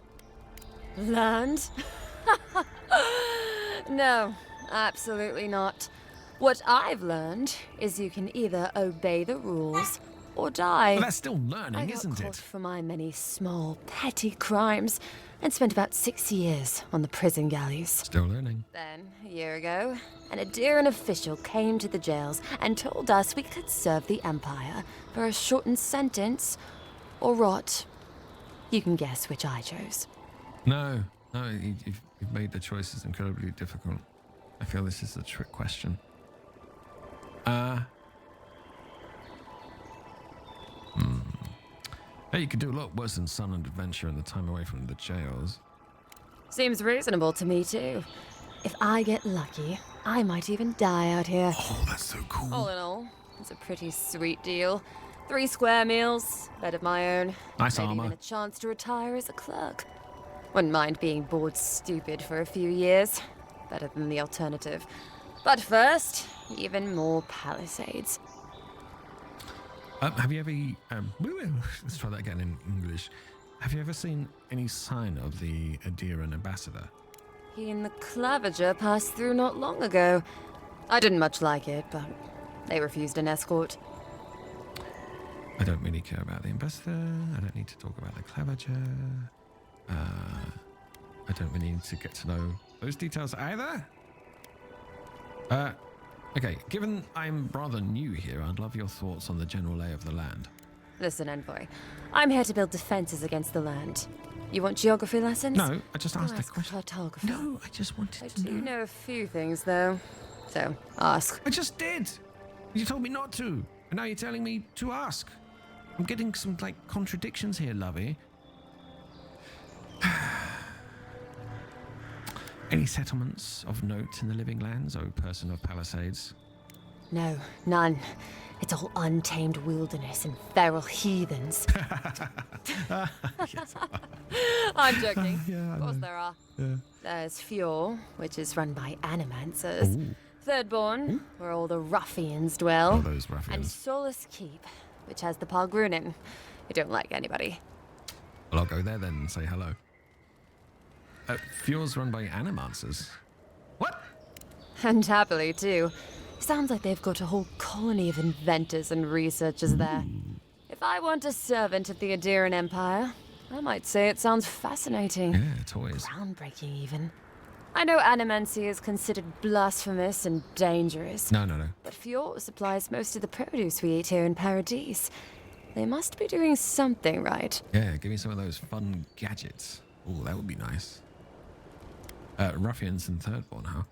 Learned? No, absolutely not. What I've learned is you can either obey the rules or die. Well, that's still learning, I got isn't caught it? for my many small, petty crimes and spent about 6 years on the prison galleys. Still learning. Then, a year ago, an Adiran official came to the jails and told us we could serve the Empire for a shortened sentence or rot. You can guess which I chose. No, you've made the choices incredibly difficult. I feel this is a trick question. Hey, you could do a lot worse than sun and adventure and the time away from the jails. Seems reasonable to me, too. If I get lucky, I might even die out here. Oh, that's so cool. All in all, it's a pretty sweet deal. 3 square meals, bed of my own. Nice maybe armor. even a chance to retire as a clerk. Wouldn't mind being bored stupid for a few years. Better than the alternative. But first, even more palisades. Have you ever... let's try that again in English. Have you ever seen any sign of the Adiran ambassador? He and the Clavager passed through not long ago. I didn't much like it, but they refused an escort. I don't really care about the ambassador. I don't need to talk about the Clavager. I don't really need to get to know those details either. Okay, given I'm rather new here, I'd love your thoughts on the general lay of the land. Listen, Envoy. I'm here to build defenses against the land. You want geography lessons? No, I just asked a ask question. Cartographer. No, I just wanted to I do know a few things, though. So, ask. I just did. You told me not to, and now you're telling me to ask. I'm getting some, contradictions here, Lovey. Any settlements of note in the living lands, O person of Palisades? No, none. It's all untamed wilderness and feral heathens. I'm joking. Yeah, of course there are. Yeah. There's Fjord, which is run by animancers. Ooh. Thirdborn, where all the ruffians dwell. Oh, those And ruffians. Solus Keep, which has the Pargrunin, who don't like anybody. Well, I'll go there then and say hello. Fjord's run by animancers. What? And happily, too. Sounds like they've got a whole colony of inventors and researchers there. If I want a servant of the Aderan Empire, I might say it sounds fascinating. Yeah, toys. Groundbreaking, even. I know animancy is considered blasphemous and dangerous. No. But Fjord supplies most of the produce we eat here in Paradise. They must be doing something right. Yeah, give me some of those fun gadgets. Oh, that would be nice. Ruffians and Thirdborn, huh?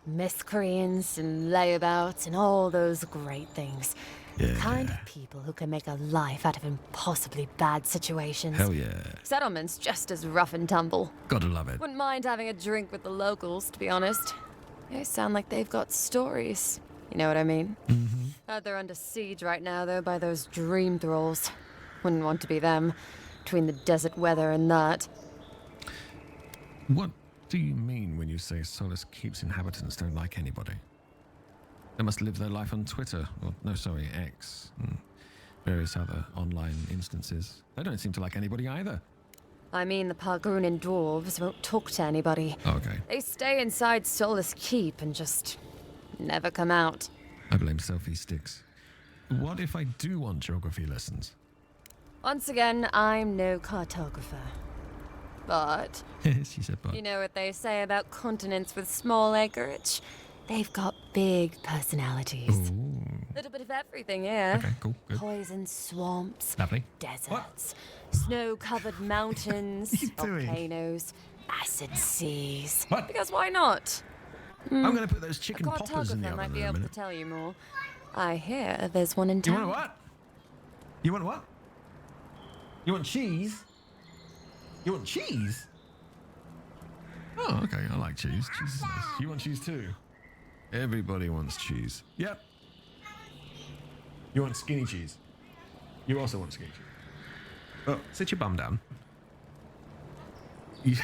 Miscreants and layabouts and all those great things. Yeah. Kind of people who can make a life out of impossibly bad situations. Hell yeah. Settlements just as rough and tumble. Gotta love it. Wouldn't mind having a drink with the locals, to be honest. They sound like they've got stories. You know what I mean? Mm-hmm. They're under siege right now, though, by those dream thralls. Wouldn't want to be them. Between the desert weather and that. What do you mean when you say Solus Keep's inhabitants don't like anybody? They must live their life on Twitter, or no, sorry, X, and various other online instances. They don't seem to like anybody either. I mean, the Pargrunin dwarves won't talk to anybody. Okay. They stay inside Solus Keep and just never come out. I blame selfie sticks. What if I do want geography lessons? Once again, I'm no cartographer. But She said, but. you know what they say about continents with small acreage? They've got big personalities. Ooh. Little bit of everything here. Okay, cool, good. Poison swamps, Lovely. deserts, snow-covered mountains, What are you doing? volcanoes, acid seas. What? Because why not? I'm going to put those A chicken poppers in the cartographer oven might be in a able to minute. tell you more. I hear there's one in You town. want what? You want what? You want cheese? You want cheese? Oh, okay. I like cheese. Cheese is nice. You want cheese too? Everybody wants cheese. Yep. You want skinny cheese? You also want skinny cheese. Oh, sit your bum down. You,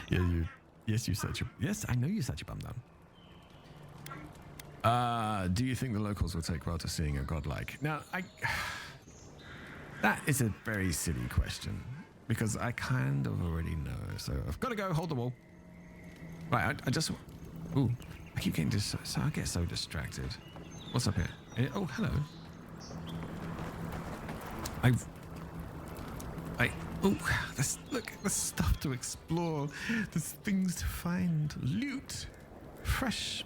yeah, you. Yes, you sat your. Yes, I know you sat your bum down. Do you think the locals will take well to seeing a godlike? Now, that is a very silly question because I kind of already know. So I've got to go. Hold the wall. Right, I just. Ooh, I keep getting I get so distracted. What's up here? Oh, hello. Oh, look, there's stuff to explore. There's things to find. Loot. Fresh,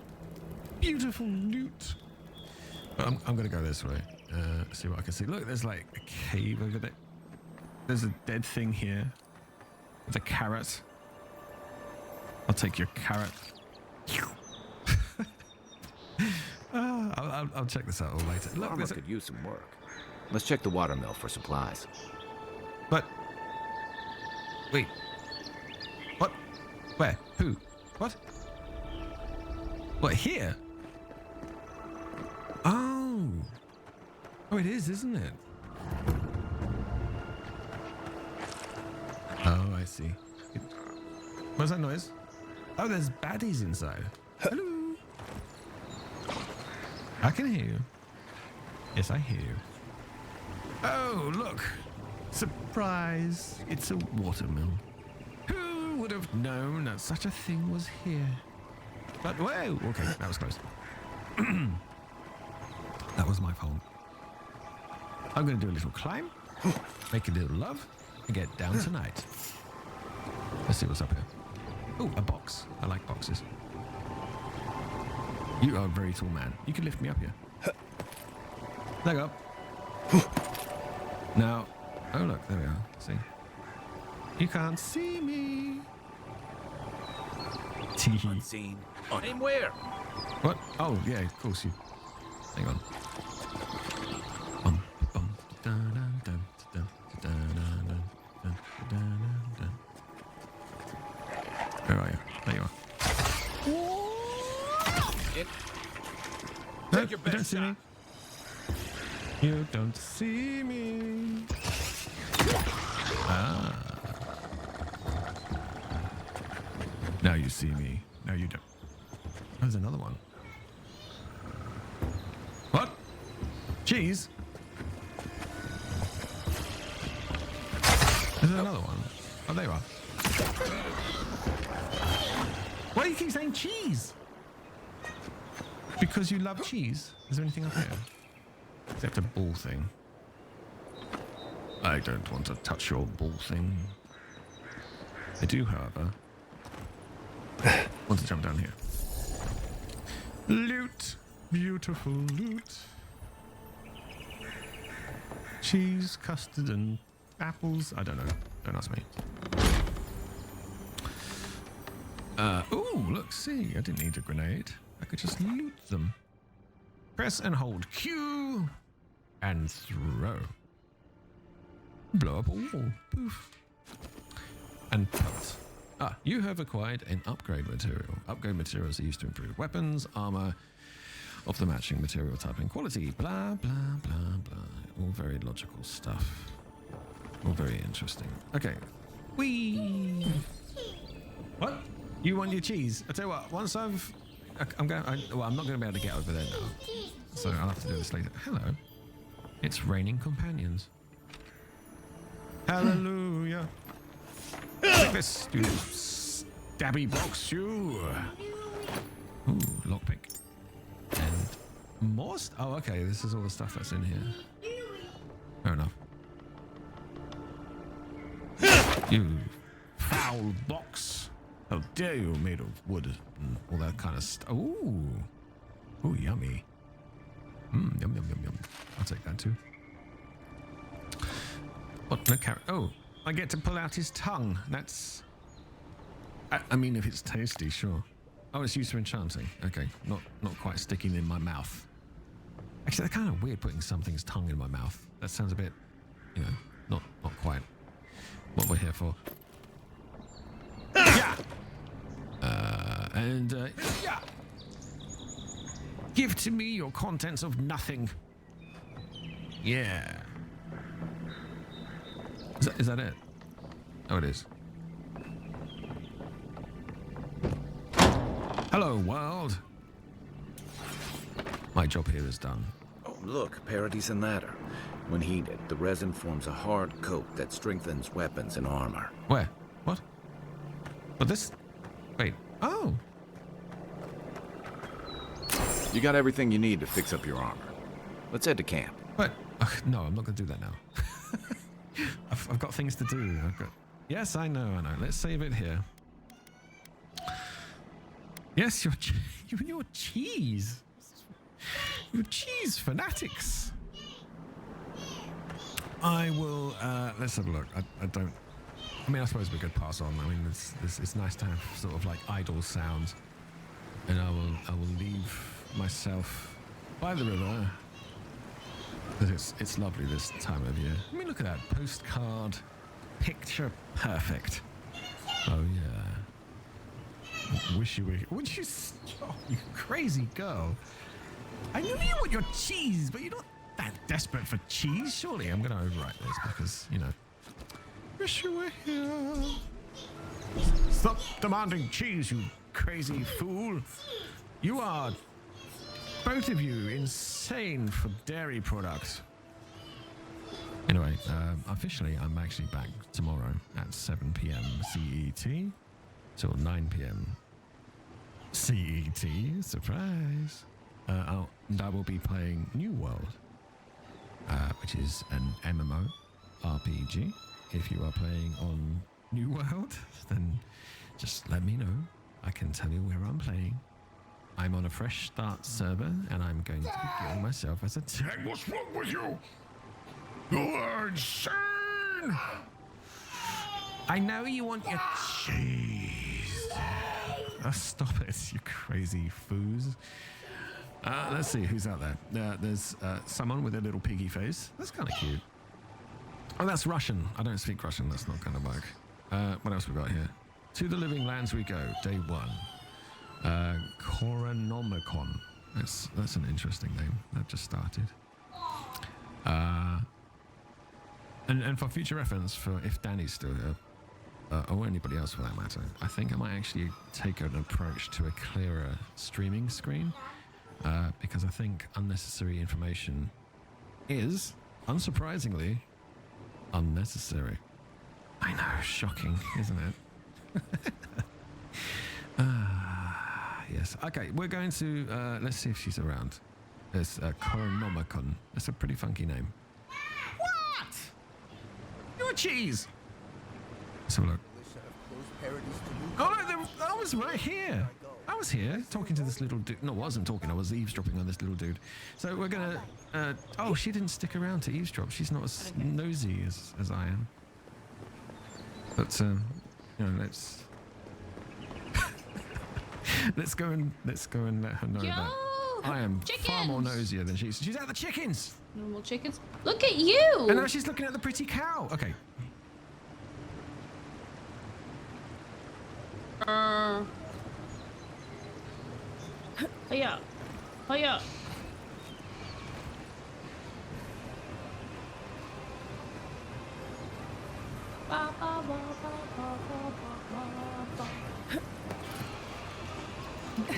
beautiful loot. But I'm going to go this way. See what I can see. Look, there's like a cave over there. There's a dead thing here. With a carrot. I'll take your carrot. I'll check this out all later. Look, Farmer could use some work. Let's check the watermill for supplies. But wait, what? Where? Who? What? What, here? Oh, it is, isn't it? Oh, I see. What's that noise? Oh, there's baddies inside. Hello. I can hear you. Yes, I hear you. Oh, look. Surprise. It's a watermill. Who would have known that such a thing was here? But, whoa. Okay, that was close. That was my fault. I'm going to do a little climb, make a little love, and get down tonight. Let's see what's up here. Oh, a box. I like boxes. You are a very tall man. You can lift me up here. Leg up. Now, oh look, there we are. See? You can't see me. Unseen. Unaware. What? Oh, yeah, of course you. Hang on. Where are Take your You don't best see shot. me. You don't see me. Ah. Now you see me. No, you don't. There's another one. What? Cheese? There's another one. Oh, there you are. Why do you keep saying cheese? Because you love cheese? Is there anything up here? Except a ball thing. I don't want to touch your ball thing. I do, however, want to jump down here. Loot. Beautiful loot. Cheese, custard, and apples. I don't know. Don't ask me. Ooh, look, see. I didn't need a grenade. I could just loot them. Press and hold Q and throw. Blow up a wall. Poof. And pelt. Ah, you have acquired an upgrade material. Upgrade materials are used to improve weapons, armor of the matching material type and quality. Blah, blah, blah, blah. All very logical stuff. All very interesting. Okay. Whee! What? You want your cheese? I tell you what, once I'm not going to be able to get over there now. So I'll have to do this later. Hello. It's raining companions. Hallelujah. Take this, you stabby box, you. Ooh, lockpick. And more oh, okay, this is all the stuff that's in here. Fair enough. You foul box. How dare you, made of wood and all that kind of stuff. Ooh. Ooh, yummy. Yum, yum, yum, yum. I'll take that too. What? No carrot. Oh, I get to pull out his tongue. That's... I mean, if it's tasty, sure. Oh, it's used for enchanting. Okay, not quite sticking in my mouth. Actually, that's kind of weird putting something's tongue in my mouth. That sounds a bit, you know, not quite what we're here for. Yeah. Yeah. Give to me your contents of nothing. Yeah. Is that it? Oh, it is. Hello, world. My job here is done. Oh, look, Parady's and ladder. When heated, the resin forms a hard coat that strengthens weapons and armor. Where? What? But this... Wait. Oh. You got everything you need to fix up your armor. Let's head to camp. What? No, I'm not going to do that now. I've got things to do. Yes, I know. Let's save it here. Yes, your cheese. Your cheese fanatics. I will, let's have a look. I mean, I suppose we could pass on. I mean, it's nice to have sort of like idle sounds. And I will leave myself by the river. Because it's lovely this time of year. I mean, look at that postcard. Picture perfect. Oh, yeah. Wish you were here. Would you stop, you crazy girl? I knew you want your cheese, but you're not that desperate for cheese. Surely I'm going to overwrite this because, you know. Wish you were here. Stop demanding cheese, you crazy fool. You are, both of you, insane for dairy products. Anyway, officially, I'm actually back tomorrow at 7 p.m. CET till 9 p.m. CET. Surprise. And I will be playing New World, which is an MMO RPG. If you are playing on New World, then just let me know. I can tell you where I'm playing. I'm on a fresh start server, and I'm going to be giving myself as a tag. What's wrong with you? You're insane! I know you want your cheese. Stop it, you crazy foos. Let's see who's out there. There's someone with a little piggy face. That's kind of cute. Oh, that's Russian. I don't speak Russian. That's not going to work. What else we got here? To the Living Lands we go. Day 1. Coronomicon. That's an interesting name. That just started. And for future reference, for if Danny's still here, or anybody else for that matter, I think I might actually take an approach to a clearer streaming screen, because I think unnecessary information is, unsurprisingly, unnecessary. I know, shocking, isn't it? Yes. Okay, we're going to, let's see if she's around. There's Coronomicon. That's a pretty funky name. What? You're a cheese. So look. Oh, no, I was right here. I was here talking to this little dude. No, I wasn't talking. I was eavesdropping on this little dude. So we're gonna. Oh, she didn't stick around to eavesdrop. She's not as nosy as I am. But you know, let's go and let her know that I am far more nosier than she is. She's at the chickens. Normal chickens. Look at you. And now she's looking at the pretty cow. Okay. Hiya. Hiya.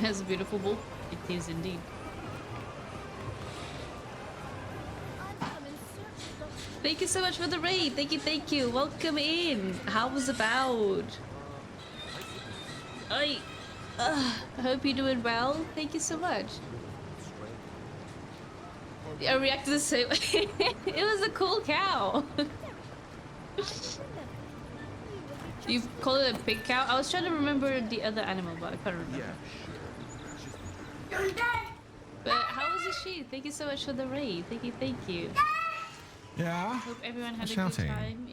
That's a beautiful bull. It is indeed. Thank you so much for the raid. Thank you. Welcome in. How was Avowed? I hope you're doing well. Thank you so much. I reacted the same way. It was a cool cow. You call it a pig cow? I was trying to remember the other animal, but I can't remember. But how was the sheep? Thank you so much for the raid. Thank you. Yeah. Hope everyone had a good time.